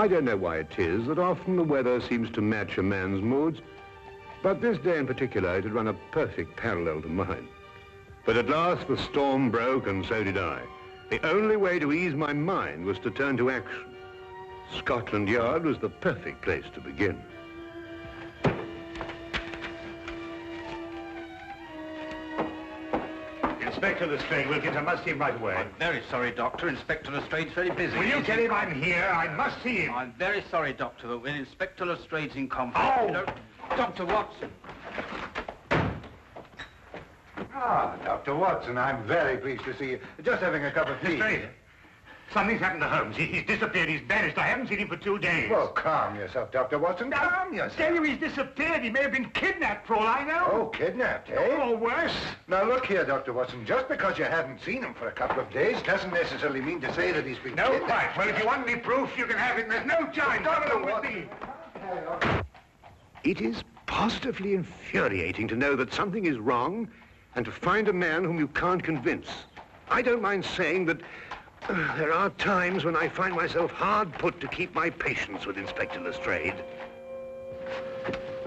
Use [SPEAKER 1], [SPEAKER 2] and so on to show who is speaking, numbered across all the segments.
[SPEAKER 1] I don't know why it is that often the weather seems to match a man's moods, but this day in particular it had run a perfect parallel to mine. But at last the storm broke, and so did I. The only way to ease my mind was to turn to action. Scotland Yard was the perfect place to begin.
[SPEAKER 2] Inspector Lestrade, Wilkins, I must see him right away.
[SPEAKER 3] I'm very sorry, Doctor. Inspector Lestrade's very busy.
[SPEAKER 2] Will you tell him I'm here? I must see him.
[SPEAKER 3] I'm very sorry, Doctor, but when Inspector Lestrade's in conference...
[SPEAKER 2] Oh!
[SPEAKER 3] You know, Dr. Watson.
[SPEAKER 4] Ah, Dr. Watson, I'm very pleased to see you. Just having a cup of tea.
[SPEAKER 2] Lestrade, something's happened to Holmes. He's disappeared. He's vanished. I haven't seen him for 2 days.
[SPEAKER 4] Well, calm yourself, Dr. Watson. Calm yourself.
[SPEAKER 2] Tell you he's disappeared. He may have been kidnapped for all I know.
[SPEAKER 4] Oh, kidnapped, eh?
[SPEAKER 2] Or worse.
[SPEAKER 4] Now, look here, Dr. Watson. Just because you haven't seen him for a couple of days doesn't necessarily mean to say that he's been
[SPEAKER 2] No,
[SPEAKER 4] kidnapped.
[SPEAKER 2] right. Well, if you want any proof, you can have it. There's no time.
[SPEAKER 4] Dr.
[SPEAKER 2] Come with me.
[SPEAKER 1] It is positively infuriating to know that something is wrong and to find a man whom you can't convince. I don't mind saying that there are times when I find myself hard put to keep my patience with Inspector Lestrade.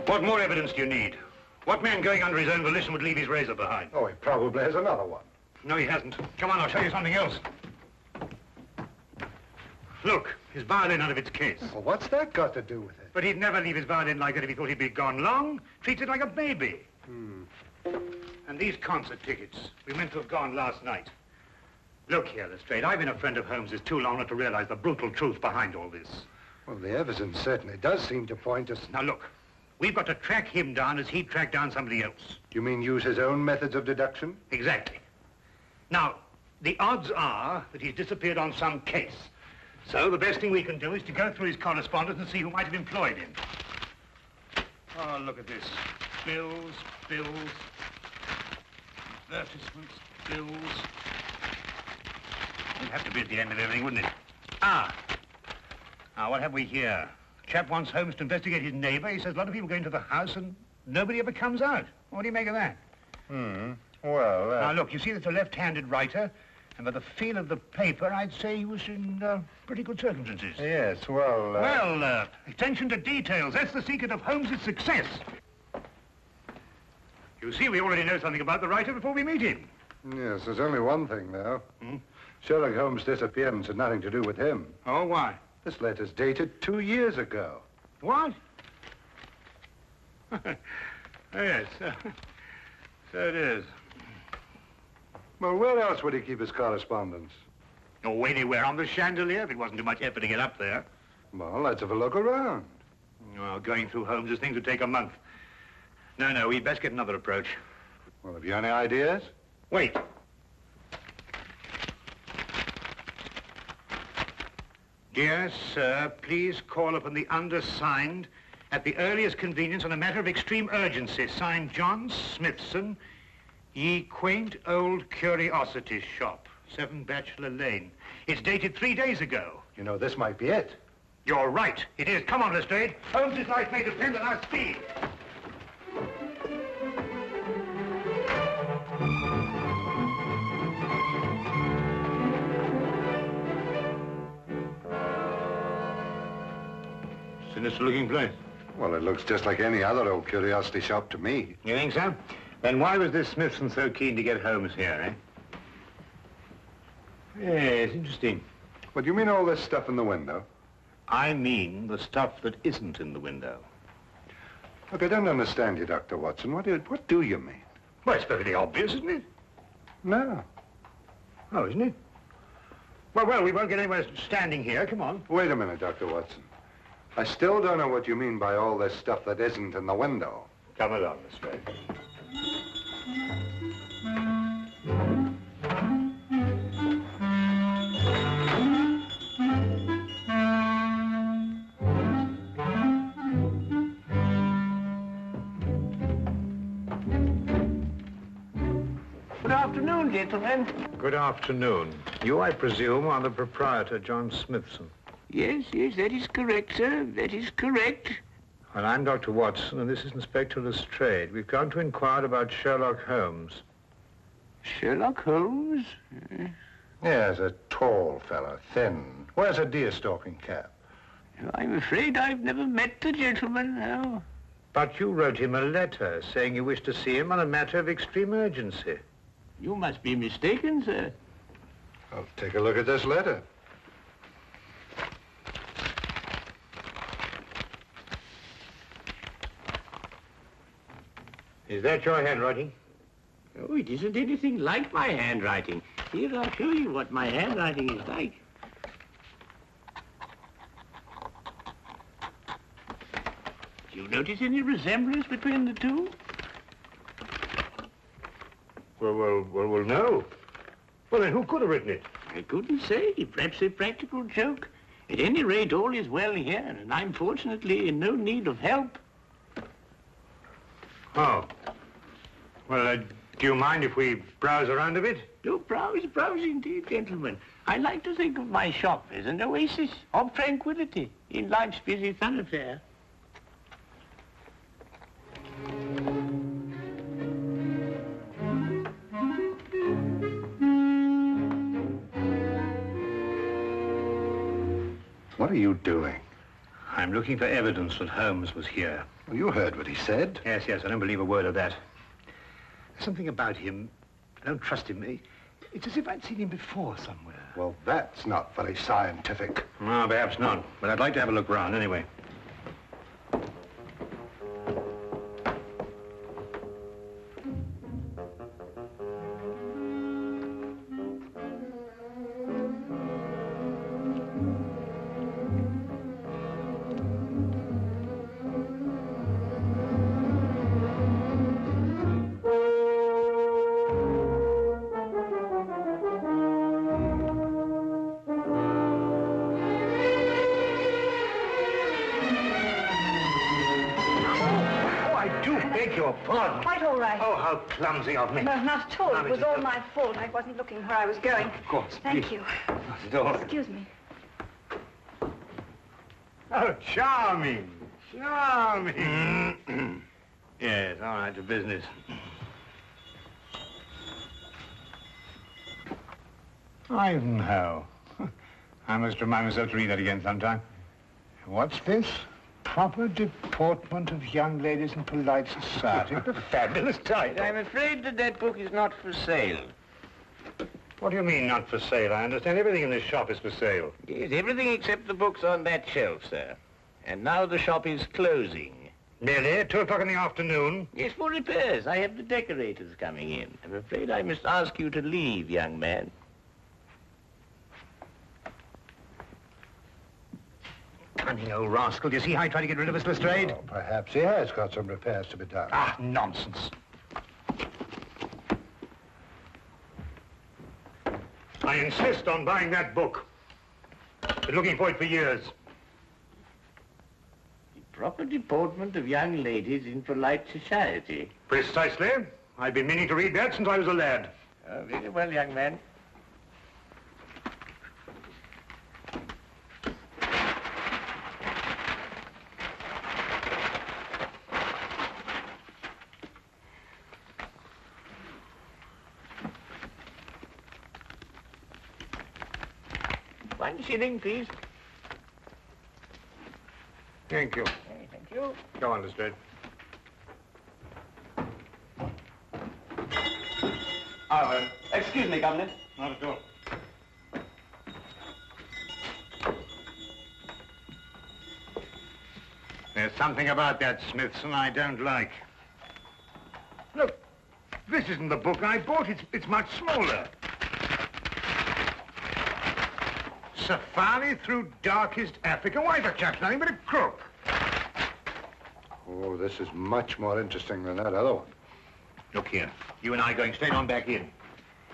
[SPEAKER 2] What more evidence do you need? What man going under his own volition would leave his razor behind?
[SPEAKER 4] Oh, he probably has another one.
[SPEAKER 2] No, he hasn't. Come on, I'll show you something else. Look, his violin out of its case.
[SPEAKER 4] Well, what's that got to do with it?
[SPEAKER 2] But he'd never leave his violin like that if he thought he'd be gone long. Treats it like a baby. And these concert tickets, we meant to have gone last night. Look here, Lestrade, I've been a friend of Holmes's too long not to realize the brutal truth behind all this.
[SPEAKER 4] Well, the evidence certainly does seem to point us...
[SPEAKER 2] Now look, we've got to track him down as he tracked down somebody else.
[SPEAKER 4] You mean use his own methods of deduction?
[SPEAKER 2] Exactly. Now, the odds are that he's disappeared on some case. So the best thing we can do is to go through his correspondence and see who might have employed him. Oh, look at this. Bills, advertisements, bills. It'd have to be at the end of everything, wouldn't it? Now, what have we here? Chap wants Holmes to investigate his neighbor. He says a lot of people go into the house and nobody ever comes out. What do you make of that?
[SPEAKER 4] Well,
[SPEAKER 2] Now, look, you see that's a left-handed writer, and by the feel of the paper, I'd say he was in pretty good circumstances.
[SPEAKER 4] Yes, well...
[SPEAKER 2] Well, attention to details. That's the secret of Holmes' success. You see, we already know something about the writer before we meet him.
[SPEAKER 4] Yes, there's only one thing, though. Sherlock Holmes' disappearance had nothing to do with him.
[SPEAKER 2] Oh, why?
[SPEAKER 4] This letter's dated 2 years ago.
[SPEAKER 2] What? Yes, so it is.
[SPEAKER 4] Well, where else would he keep his correspondence?
[SPEAKER 2] Oh, anywhere on the chandelier, if it wasn't too much effort to get up there.
[SPEAKER 4] Well, let's have a look around.
[SPEAKER 2] Well, going through Holmes' things would take a month. No, we'd best get another approach.
[SPEAKER 4] Well, have you any ideas?
[SPEAKER 2] Wait. Dear sir, please call upon the undersigned at the earliest convenience on a matter of extreme urgency. Signed, John Smithson, Ye Quaint Old Curiosity Shop, 7 Bachelor Lane. It's dated 3 days ago.
[SPEAKER 4] You know, this might be it.
[SPEAKER 2] You're right. It is. Come on, Lestrade. Holmes' life may depend on our speed. Sinister looking place.
[SPEAKER 4] Well, it looks just like any other old curiosity shop to me.
[SPEAKER 2] You think so? Then why was this Smithson so keen to get Holmes here, eh? Yes, interesting.
[SPEAKER 4] What do you mean all this stuff in the window?
[SPEAKER 2] I mean the stuff that isn't in the window.
[SPEAKER 4] Look, I don't understand you, Dr. Watson. What do you mean?
[SPEAKER 2] Well, it's perfectly obvious, isn't it?
[SPEAKER 4] No.
[SPEAKER 2] Oh, isn't it? Well, we won't get anywhere standing here. Come on.
[SPEAKER 4] Wait a minute, Dr. Watson. I still don't know what you mean by all this stuff that isn't in the window.
[SPEAKER 2] Come along, Lestrade.
[SPEAKER 5] Good afternoon, gentlemen.
[SPEAKER 6] Good afternoon. You, I presume, are the proprietor, John Smithson.
[SPEAKER 5] Yes, that is correct, sir. That is correct.
[SPEAKER 6] Well, I'm Dr. Watson, and this is Inspector Lestrade. We've come to inquire about Sherlock Holmes.
[SPEAKER 5] Sherlock Holmes?
[SPEAKER 4] Yes, a tall fellow, thin. Wears a deer-stalking cap.
[SPEAKER 5] I'm afraid I've never met the gentleman, no.
[SPEAKER 6] But you wrote him a letter saying you wished to see him on a matter of extreme urgency.
[SPEAKER 5] You must be mistaken, sir.
[SPEAKER 4] I'll take a look at this letter.
[SPEAKER 6] Is that your handwriting?
[SPEAKER 5] Oh, it isn't anything like my handwriting. Here, I'll show you what my handwriting is like. Do you notice any resemblance between the two?
[SPEAKER 1] Well, no. Well, then who could have written it?
[SPEAKER 5] I couldn't say. Perhaps a practical joke. At any rate, all is well here, and I'm fortunately in no need of help.
[SPEAKER 1] Oh. Well, do you mind if we browse around a bit?
[SPEAKER 5] No, browse indeed, gentlemen. I like to think of my shop as an oasis of tranquility in life's busy thoroughfare.
[SPEAKER 4] What are you doing?
[SPEAKER 2] I'm looking for evidence that Holmes was here.
[SPEAKER 4] Well, you heard what he said.
[SPEAKER 2] Yes, I don't believe a word of that. There's something about him. I don't trust him. It's as if I'd seen him before somewhere.
[SPEAKER 4] Well, that's not very scientific.
[SPEAKER 2] No, perhaps not. But I'd like to have a look round anyway.
[SPEAKER 1] Pardon.
[SPEAKER 7] Quite all right.
[SPEAKER 1] Oh, how clumsy of me.
[SPEAKER 7] No, not at all.
[SPEAKER 1] Now,
[SPEAKER 7] It was
[SPEAKER 1] Mrs.
[SPEAKER 7] all my fault. I wasn't looking where I was going.
[SPEAKER 1] Of course.
[SPEAKER 7] Thank
[SPEAKER 1] please.
[SPEAKER 7] you.
[SPEAKER 1] Not at all.
[SPEAKER 7] Excuse me.
[SPEAKER 1] Oh, charming. Charming. Yes, all right, to business. Ivanhoe. I must remind myself to read that again sometime. What's this? Proper deportment of young ladies in polite society. What a fabulous title.
[SPEAKER 5] I'm afraid that book is not for sale.
[SPEAKER 1] What do you mean, not for sale? I understand everything in this shop is for sale.
[SPEAKER 5] Yes, everything except the books on that shelf, sir. And now the shop is closing.
[SPEAKER 1] Nearly 2 o'clock in the afternoon.
[SPEAKER 5] Yes, for repairs. I have the decorators coming in. I'm afraid I must ask you to leave, young man.
[SPEAKER 2] Cunning old rascal. Do you see how he tried to get rid of us, Lestrade?
[SPEAKER 4] Oh, perhaps he has got some repairs to be done.
[SPEAKER 2] Ah, nonsense.
[SPEAKER 1] I insist on buying that book. Been looking for it for years.
[SPEAKER 5] The proper deportment of young ladies in polite society.
[SPEAKER 1] Precisely. I've been meaning to read that since I was a lad.
[SPEAKER 5] Very well, young man. $1 please.
[SPEAKER 1] Thank you.
[SPEAKER 5] Thank you.
[SPEAKER 1] Go on, Lestrade.
[SPEAKER 3] Excuse me, Governor.
[SPEAKER 1] Not at all. There's something about that Smithson I don't like. Look, this isn't the book I bought. It's much smaller. Safari through darkest Africa. Why, the chap's nothing but a crook.
[SPEAKER 4] Oh, this is much more interesting than that other one.
[SPEAKER 2] Look here. You and I are going straight on back in.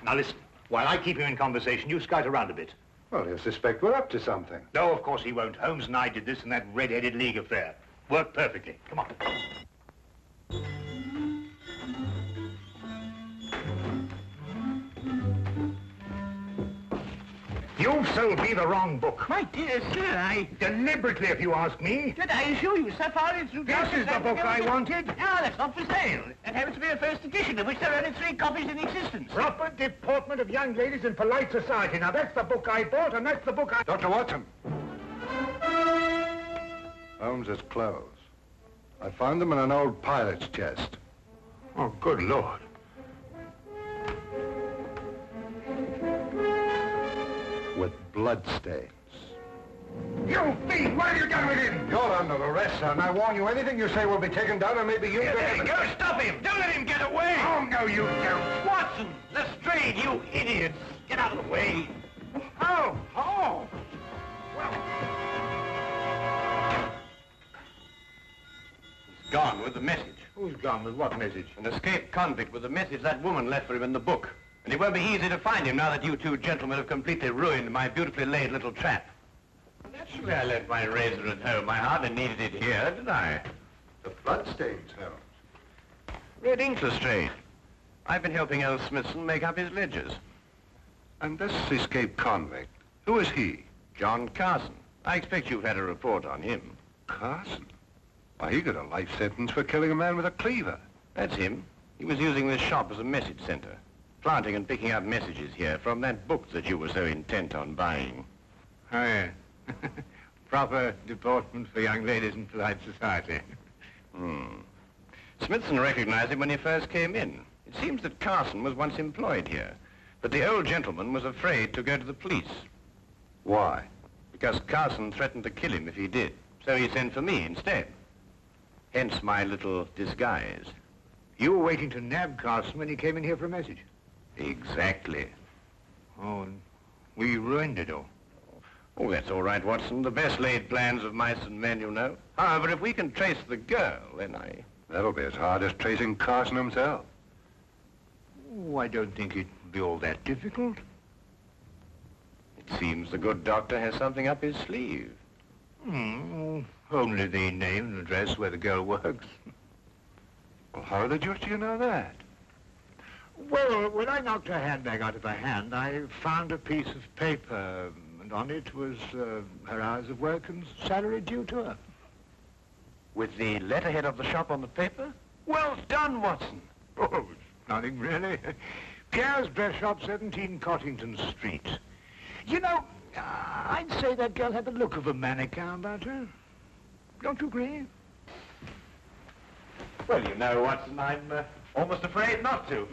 [SPEAKER 2] Now listen. While I keep him in conversation, you scout around a bit.
[SPEAKER 4] Well, he'll suspect we're up to something.
[SPEAKER 2] No, of course he won't. Holmes and I did this in that red-headed league affair. Worked perfectly. Come on. You've sold me the wrong book.
[SPEAKER 5] My dear sir,
[SPEAKER 2] Deliberately, if you ask me.
[SPEAKER 5] Did I assure you, Safari through...
[SPEAKER 2] This is the book I wanted.
[SPEAKER 5] No, that's not for sale. That happens to be a first edition, of which there are only 3 copies in existence.
[SPEAKER 1] Proper deportment of young ladies in polite society. Now, that's the book I bought, and that's the book I...
[SPEAKER 4] Dr. Watson. Holmes's clothes. I found them in an old pilot's chest.
[SPEAKER 1] Oh, good Lord.
[SPEAKER 4] With bloodstains.
[SPEAKER 1] You thief! What have you done with him?
[SPEAKER 4] You're under arrest, sir, and I warn you, anything you say will be taken down, and maybe you...
[SPEAKER 5] There you go, stop him! Don't let him get away!
[SPEAKER 1] Oh, no, you don't.
[SPEAKER 5] Watson, Lestrade, you idiots! Get out of the way!
[SPEAKER 1] Oh, oh.
[SPEAKER 8] He's gone with the message.
[SPEAKER 1] Who's gone with what message?
[SPEAKER 8] An escaped convict with the message that woman left for him in the book. And it won't be easy to find him now that you two gentlemen have completely ruined my beautifully laid little trap.
[SPEAKER 5] Naturally, I left my razor at home. I hardly needed it here, did I?
[SPEAKER 4] The bloodstains, Holmes.
[SPEAKER 8] Red ink, Lestrade. I've been helping old Smithson make up his ledgers.
[SPEAKER 4] And this escaped convict, who is he?
[SPEAKER 8] John Carson. I expect you've had a report on him.
[SPEAKER 4] Carson? Why, he got a life sentence for killing a man with a cleaver.
[SPEAKER 8] That's him. He was using this shop as a message center, planting and picking up messages here from that book that you were so intent on buying.
[SPEAKER 1] Oh, yeah. Proper deportment for young ladies in polite society.
[SPEAKER 8] Smithson recognized him when he first came in. It seems that Carson was once employed here, but the old gentleman was afraid to go to the police.
[SPEAKER 4] Why?
[SPEAKER 8] Because Carson threatened to kill him if he did, so he sent for me instead. Hence my little disguise.
[SPEAKER 1] You were waiting to nab Carson when he came in here for a message.
[SPEAKER 8] Exactly.
[SPEAKER 1] Oh, and we ruined it all.
[SPEAKER 8] Oh, that's all right, Watson. The best laid plans of mice and men, you know. However, if we can trace the girl, then I...
[SPEAKER 4] That'll be as hard as tracing Carson himself.
[SPEAKER 1] Oh, I don't think it'd be all that difficult.
[SPEAKER 8] It seems the good doctor has something up his sleeve.
[SPEAKER 1] Only the name and address where the girl works.
[SPEAKER 4] Well, how the deuce do you know that?
[SPEAKER 1] Well, when I knocked her handbag out of her hand, I found a piece of paper, and on it was her hours of work and salary due to her.
[SPEAKER 8] With the letterhead of the shop on the paper? Well done, Watson.
[SPEAKER 1] Oh, nothing really. Pierre's dress shop, 17 Cottington Street. You know, I'd say that girl had the look of a mannequin about her. Don't you agree?
[SPEAKER 8] Well, you know, Watson, I'm almost afraid not to.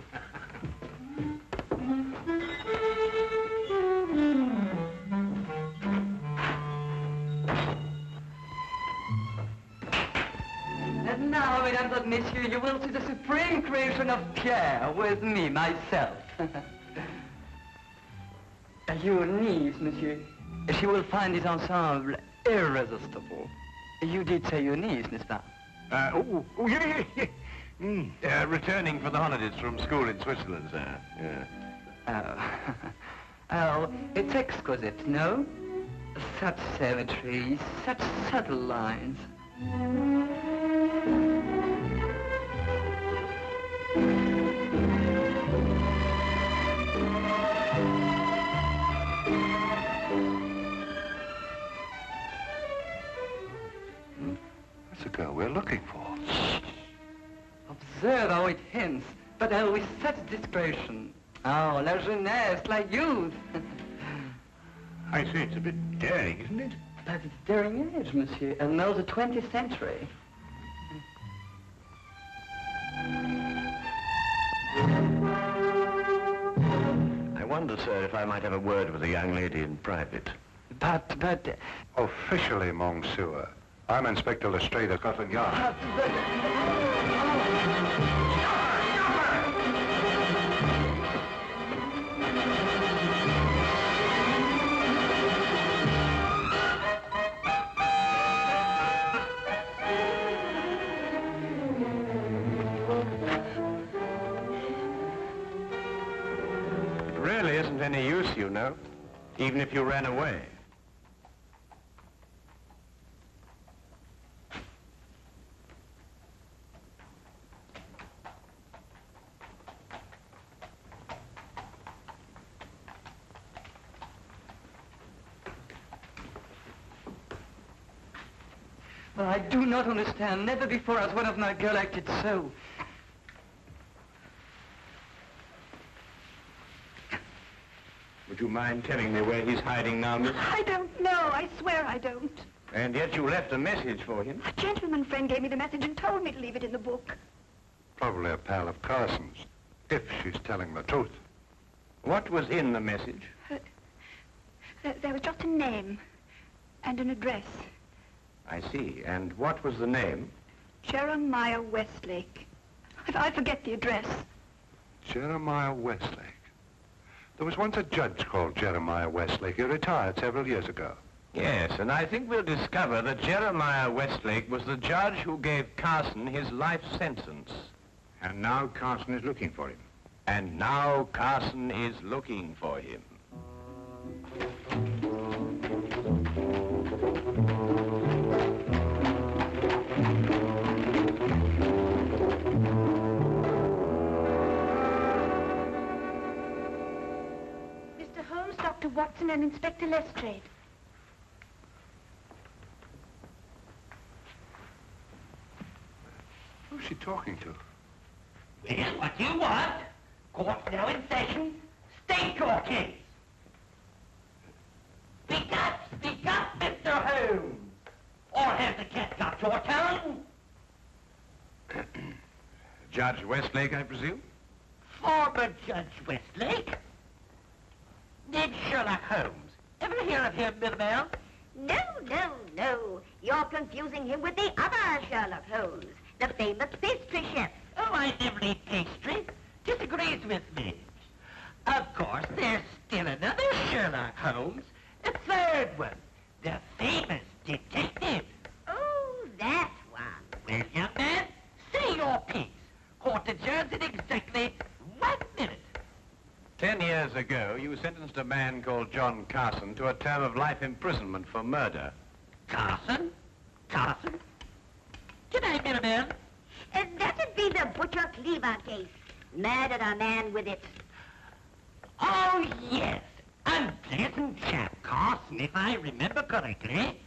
[SPEAKER 9] And now, mesdames and messieurs, you will see the supreme creation of Pierre with me, myself. Your niece, monsieur, she will find this ensemble irresistible. You did say your niece, n'est-ce pas?
[SPEAKER 1] Yeah.
[SPEAKER 8] Returning for the holidays from school in Switzerland, sir. Yeah.
[SPEAKER 9] Oh, it's exquisite, no? Such symmetry, such subtle lines.
[SPEAKER 4] That's the girl we're looking for.
[SPEAKER 9] Observe how it hints, but with such discretion. Oh, la jeunesse, la youth.
[SPEAKER 1] I say it's a bit daring, isn't it?
[SPEAKER 9] But it's daring age, monsieur, and now the 20th century.
[SPEAKER 8] I wonder, sir, if I might have a word with the young lady in private.
[SPEAKER 9] But...
[SPEAKER 4] Officially, Monsieur, I'm Inspector Lestrade of Scotland Yard.
[SPEAKER 8] It really isn't any use, you know, even if you ran away.
[SPEAKER 9] Well, I do not understand. Never before has one of my girl acted so.
[SPEAKER 8] Would you mind telling me where he's hiding now, miss?
[SPEAKER 7] I don't know. I swear I don't.
[SPEAKER 8] And yet you left a message for him.
[SPEAKER 7] A gentleman friend gave me the message and told me to leave it in the book.
[SPEAKER 4] Probably a pal of Carson's, if she's telling the truth.
[SPEAKER 8] What was in the message?
[SPEAKER 7] There was just a name and an address.
[SPEAKER 8] I see. And what was the name?
[SPEAKER 7] Jeremiah Westlake. I forget the address.
[SPEAKER 4] Jeremiah Westlake. There was once a judge called Jeremiah Westlake. He retired several years ago.
[SPEAKER 8] Yes, and I think we'll discover that Jeremiah Westlake was the judge who gave Carson his life sentence.
[SPEAKER 2] And now Carson is looking for him.
[SPEAKER 8] And now Carson is looking for him.
[SPEAKER 7] Mr. Holmes, Dr. Watson, and Inspector Lestrade.
[SPEAKER 4] Who's she talking to?
[SPEAKER 5] Well, what do you want? Court's now in session. State your case. Speak up, Mr. Holmes. Or has the cat got your tongue?
[SPEAKER 8] Judge Westlake, I presume?
[SPEAKER 5] Former Judge Westlake? Did Sherlock Holmes ever hear of him, Millamel?
[SPEAKER 10] No. You're confusing him with the other Sherlock Holmes, the famous pastry chef.
[SPEAKER 5] Oh, I never eat pastry. Disagrees with me. Of course, there's still another Sherlock Holmes, a third one, the famous detective.
[SPEAKER 10] Oh, that one.
[SPEAKER 5] Well, young man, say your piece. Court adjourns in exactly 1 minute.
[SPEAKER 8] 10 years ago, you sentenced a man called John Carson to a term of life imprisonment for murder.
[SPEAKER 5] Carson? G'day, Millamel.
[SPEAKER 10] That'd be the Butcher Cleaver case. Murdered a man with it.
[SPEAKER 5] Oh, yes. Unpleasant chap, Carson, if I remember correctly.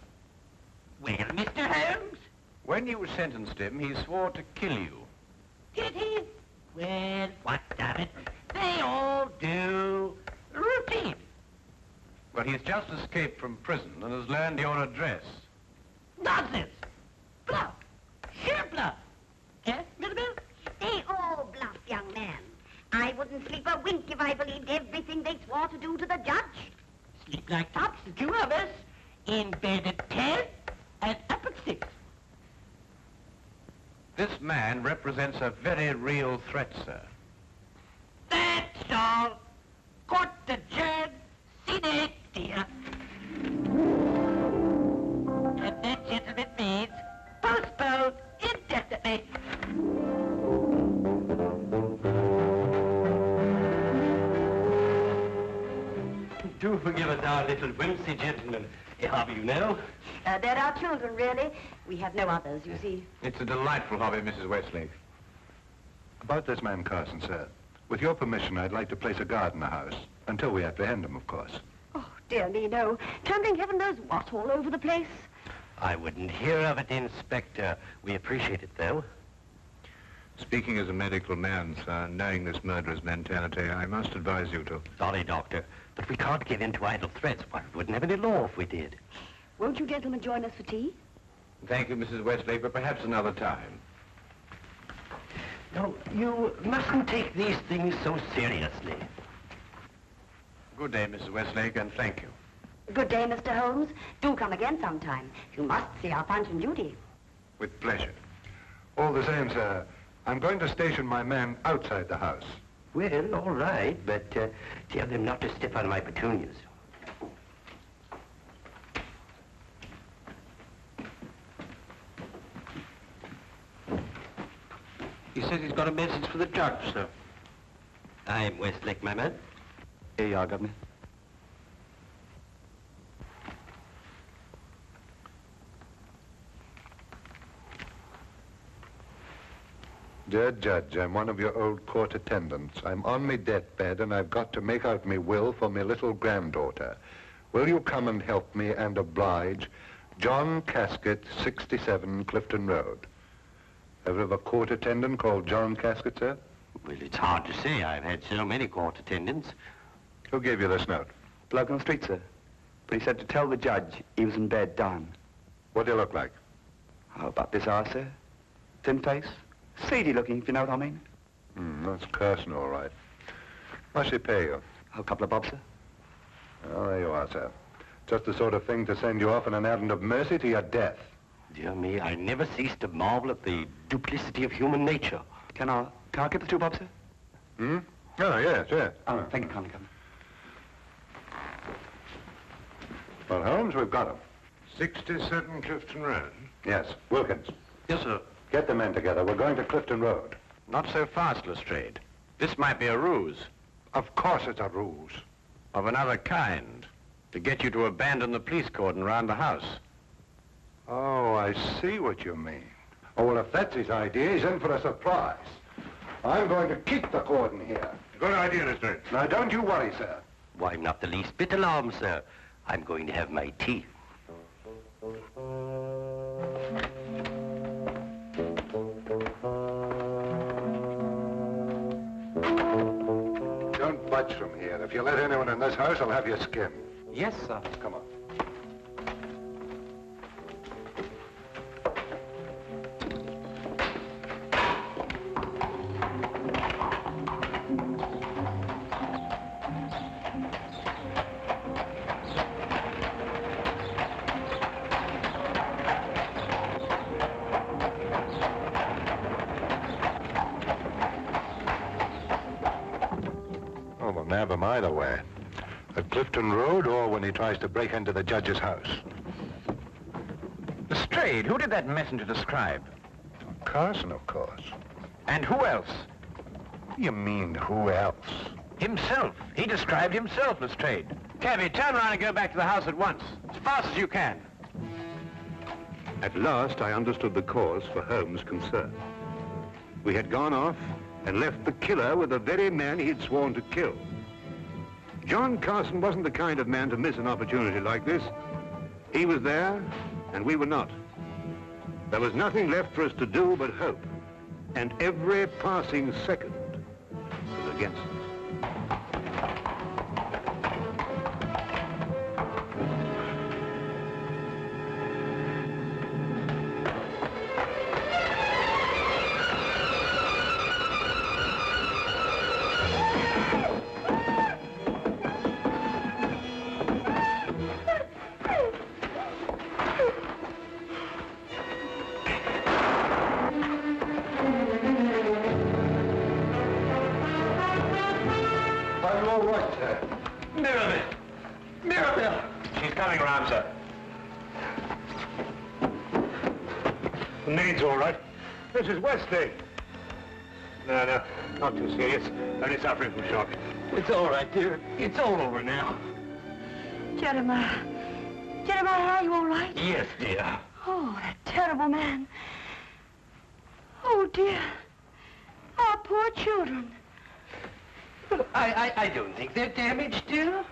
[SPEAKER 5] Well, Mr. Holmes?
[SPEAKER 8] When you sentenced him, he swore to kill you.
[SPEAKER 5] Did he? Well, what of it? They all do. Routine.
[SPEAKER 8] Well, he's just escaped from prison and has learned your address.
[SPEAKER 5] Nonsense. Bluff. Sheer bluff. Eh, Millamel?
[SPEAKER 10] They all bluff, young man. I wouldn't sleep a wink if I believed everything they swore to do to the judge.
[SPEAKER 5] Sleep like tops, the two of us. In bed at 10 and up at 6.
[SPEAKER 8] This man represents a very real threat, sir.
[SPEAKER 5] That's all. Court adjourned. Sine die. And that, gentlemen, means postponed indefinitely.
[SPEAKER 3] Do forgive us our little whimsy, gentlemen. Hobby, you know.
[SPEAKER 10] They're our children, really. We have no others, you see.
[SPEAKER 8] It's a delightful hobby, Mrs. Westlake.
[SPEAKER 4] About this man Carson, sir. With your permission, I'd like to place a guard in the house. Until we apprehend him, of course.
[SPEAKER 7] Oh, dear me, no. Trembling heaven knows what all over the place.
[SPEAKER 3] I wouldn't hear of it, Inspector. We appreciate it, though.
[SPEAKER 1] Speaking as a medical man, sir, knowing this murderer's mentality, I must advise you to...
[SPEAKER 3] Sorry, Doctor, but we can't give in to idle threats. Why, we wouldn't have any law if we did.
[SPEAKER 7] Won't you gentlemen join us for tea?
[SPEAKER 8] Thank you, Mrs. Westlake, but perhaps another time.
[SPEAKER 3] No, you mustn't take these things so seriously.
[SPEAKER 8] Good day, Mrs. Westlake, and thank you.
[SPEAKER 10] Good day, Mr. Holmes. Do come again sometime. You must see our Punch and Judy.
[SPEAKER 4] With pleasure. All the same, sir, I'm going to station my men outside the house.
[SPEAKER 3] Well, all right, but tell them not to step on my petunias.
[SPEAKER 8] He says he's got a message for the judge, sir.
[SPEAKER 3] I'm Westlake, my man.
[SPEAKER 9] Here you are, Governor.
[SPEAKER 4] Dear Judge, I'm one of your old court attendants. I'm on me deathbed and I've got to make out me will for me little granddaughter. Will you come and help me and oblige? John Casket, 67 Clifton Road. Ever have a court attendant called John Casket, sir?
[SPEAKER 3] Well, it's hard to say. I've had so many court attendants.
[SPEAKER 4] Who gave you this note?
[SPEAKER 9] Bloke on the street, sir. But he said to tell the judge he was in bed dying.
[SPEAKER 4] What do you look like?
[SPEAKER 9] How about bizarre, sir? Thin face, seedy looking, if you know what I mean.
[SPEAKER 4] That's Carson, all right. What's she pay you?
[SPEAKER 9] A couple of bob, sir.
[SPEAKER 4] Oh, there you are, sir. Just the sort of thing to send you off on an errand of mercy to your death.
[SPEAKER 3] Dear me, I never cease to marvel at the duplicity of human nature.
[SPEAKER 9] Can I get the 2 bob, sir?
[SPEAKER 4] Oh, yes, yes.
[SPEAKER 9] Oh, thank you, kindly, come.
[SPEAKER 4] Well, Holmes, we've got him.
[SPEAKER 1] 67 Clifton Road.
[SPEAKER 4] Yes, Wilkins.
[SPEAKER 8] Yes, sir.
[SPEAKER 4] Get the men together. We're going to Clifton Road.
[SPEAKER 8] Not so fast, Lestrade. This might be a ruse.
[SPEAKER 4] Of course it's a ruse.
[SPEAKER 8] Of another kind. To get you to abandon the police cordon round the house.
[SPEAKER 4] Oh, I see what you mean. Oh, well, if that's his idea, he's in for a surprise. I'm going to keep the cordon here.
[SPEAKER 1] Good idea, Lestrade.
[SPEAKER 4] Now, don't you worry, sir.
[SPEAKER 3] Why, I'm not the least bit alarmed, sir. I'm going to have my tea.
[SPEAKER 4] Don't budge from here. If you let anyone in this house, I'll have you skinned.
[SPEAKER 9] Yes, sir.
[SPEAKER 4] Come on. Oh, well, nab him either way. At Clifton Road or when he tries to break into the judge's house.
[SPEAKER 8] Lestrade, who did that messenger describe?
[SPEAKER 4] Carson, of course.
[SPEAKER 8] And who else?
[SPEAKER 4] You mean who else?
[SPEAKER 8] Himself. He described himself, Lestrade. Cabby, turn around and go back to the house at once. As fast as you can.
[SPEAKER 1] At last, I understood the cause for Holmes' concern. We had gone off and left the killer with the very man he'd sworn to kill. John Carson wasn't the kind of man to miss an opportunity like this. He was there, and we were not. There was nothing left for us to do but hope, and every passing second was against us.
[SPEAKER 8] She's coming around, sir.
[SPEAKER 1] The maid's all right. Mrs. Westlake. No, not too serious. Only suffering from shock.
[SPEAKER 3] It's all right, dear. It's all over now.
[SPEAKER 7] Jeremiah. Jeremiah, are you all right?
[SPEAKER 3] Yes, dear.
[SPEAKER 7] Oh, that terrible man. Oh, dear. Our poor children.
[SPEAKER 3] I don't think they're damaged, dear.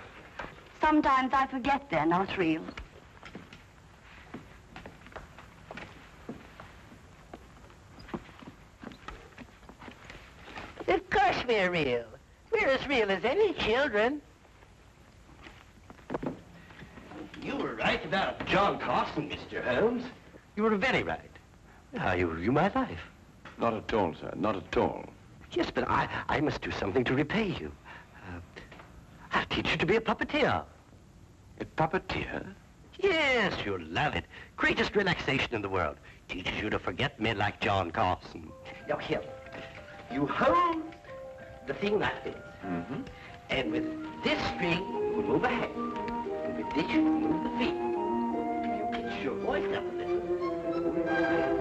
[SPEAKER 7] Sometimes I forget they're not real.
[SPEAKER 5] Of course we're real. We're as real as any children.
[SPEAKER 3] You were right about John Carson, Mr. Holmes. You were very right. How you ruined my life.
[SPEAKER 8] Not at all, sir. Not at all.
[SPEAKER 3] Yes, but I must do something to repay you. I'll teach you to be a puppeteer.
[SPEAKER 8] A puppeteer?
[SPEAKER 3] Yes, you'll love it. Greatest relaxation in the world. Teaches you to forget men like John Carson. Now, here. You hold the thing like this.
[SPEAKER 8] Mm-hmm.
[SPEAKER 3] And with this string, you move a hand. And with this, you move the feet. You pitch your voice up a little.